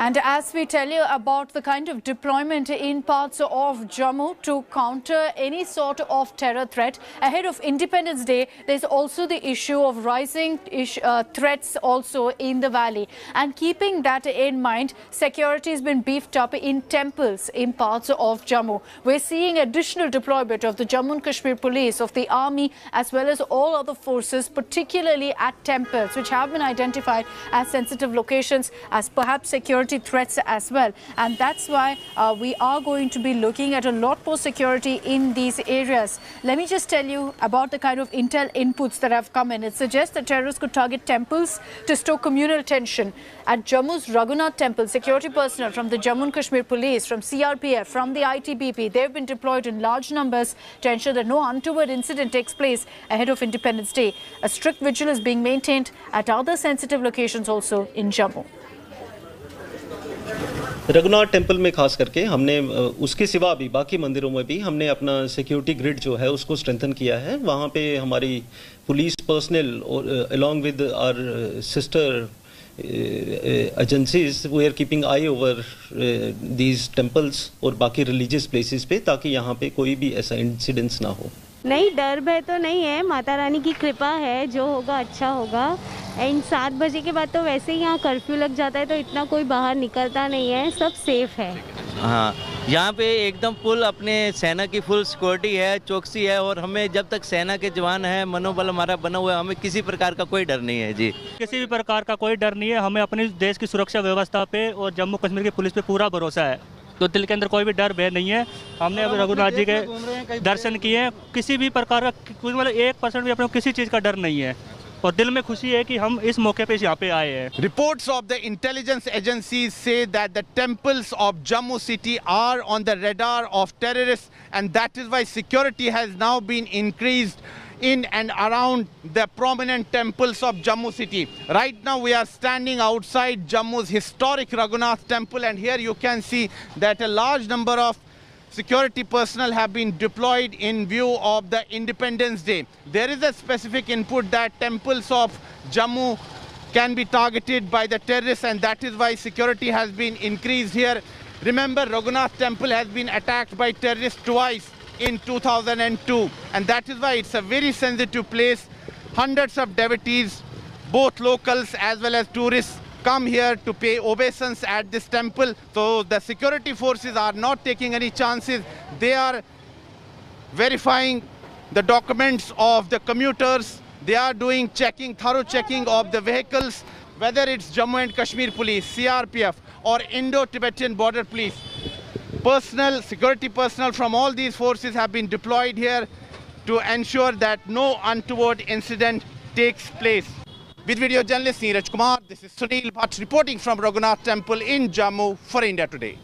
And as we tell you about the kind of deployment in parts of Jammu to counter any sort of terror threat ahead of Independence Day, there's also the issue of rising threats also in the valley. And keeping that in mind, security has been beefed up in temples in parts of Jammu. We're seeing additional deployment of the Jammu and Kashmir Police, of the army, as well as all other forces, particularly at temples, which have been identified as sensitive locations, as perhaps security threats as well. And that's why we are going to be looking at a lot more security in these areas. Let me just tell you about the kind of intel inputs that have come in. It suggests that terrorists could target temples to stoke communal tension. At Jammu's Raghunath Temple, security personnel from the Jammu and Kashmir Police, from CRPF, from the ITBP, they've been deployed in large numbers to ensure that no untoward incident takes place ahead of Independence Day. A strict vigil is being maintained at other sensitive locations also in Jammu. Raghunath temple में खास करके हमने उसके सिवा भी बाकी मंदिरों में भी हमने अपना सिक्योरिटी ग्रिड जो है उसको स्ट्रेंथन किया है. वहाँ पे हमारी police personnel along with our sister agencies we are keeping eye over these temples और बाकी रिलीजियस प्लेसेस पे, ताकि यहाँ पे कोई भी ऐसा इंसिडेंट्स ना हो. नहीं, डर भय तो नहीं है, माता रानी की कृपा है, जो होगा अच्छा होगा. एंड 7 बजे के बाद तो वैसे ही यहाँ कर्फ्यू लग जाता है, तो इतना कोई बाहर निकलता नहीं है, सब सेफ है. हाँ, यहाँ पे एकदम फुल अपने सेना की फुल सिक्योरिटी है, चौकसी है, और हमें जब तक सेना के जवान हैं, मनोबल हमारा बना हुआ है, हमें किसी प्रकार का कोई डर नहीं है जी. किसी भी प्रकार का कोई डर नहीं है. हमें अपने देश की सुरक्षा व्यवस्था पे और जम्मू कश्मीर की पुलिस पे पूरा भरोसा है, तो दिल के अंदर कोई भी डर भय नहीं है. हमने अभी रघुनाथ जी के दर्शन किए, किसी भी प्रकार का मतलब 1% भी अपने किसी चीज़ का डर नहीं है, और दिल में खुशी है कि हम इस मौके पे यहाँ पे आए हैं. Reports of the intelligence agencies say that the temples of Jammu city are on the radar of terrorists, and that is why security has now been increased in and around the prominent temples of Jammu city. Right now we are standing outside Jammu's historic Raghunath temple, and here you can see that a large number of security personnel have been deployed in view of the Independence Day. There is a specific input that temples of Jammu can be targeted by the terrorists, and that is why security has been increased here. Remember, Raghunath temple has been attacked by terrorists twice in 2002, and that is why it's a very sensitive place. Hundreds of devotees, both locals as well as tourists, come here to pay obeisance at this temple. So the security forces are not taking any chances. They are verifying the documents of the commuters. They are doing checking, thorough checking of the vehicles, whether it's Jammu and Kashmir Police, CRPF, or Indo-Tibetan Border Police. Personnel, security personnel from all these forces have been deployed here to ensure that no untoward incident takes place. With video journalist Neeraj Kumar, this is Sunil Bhatt reporting from Raghunath Temple in Jammu for India Today.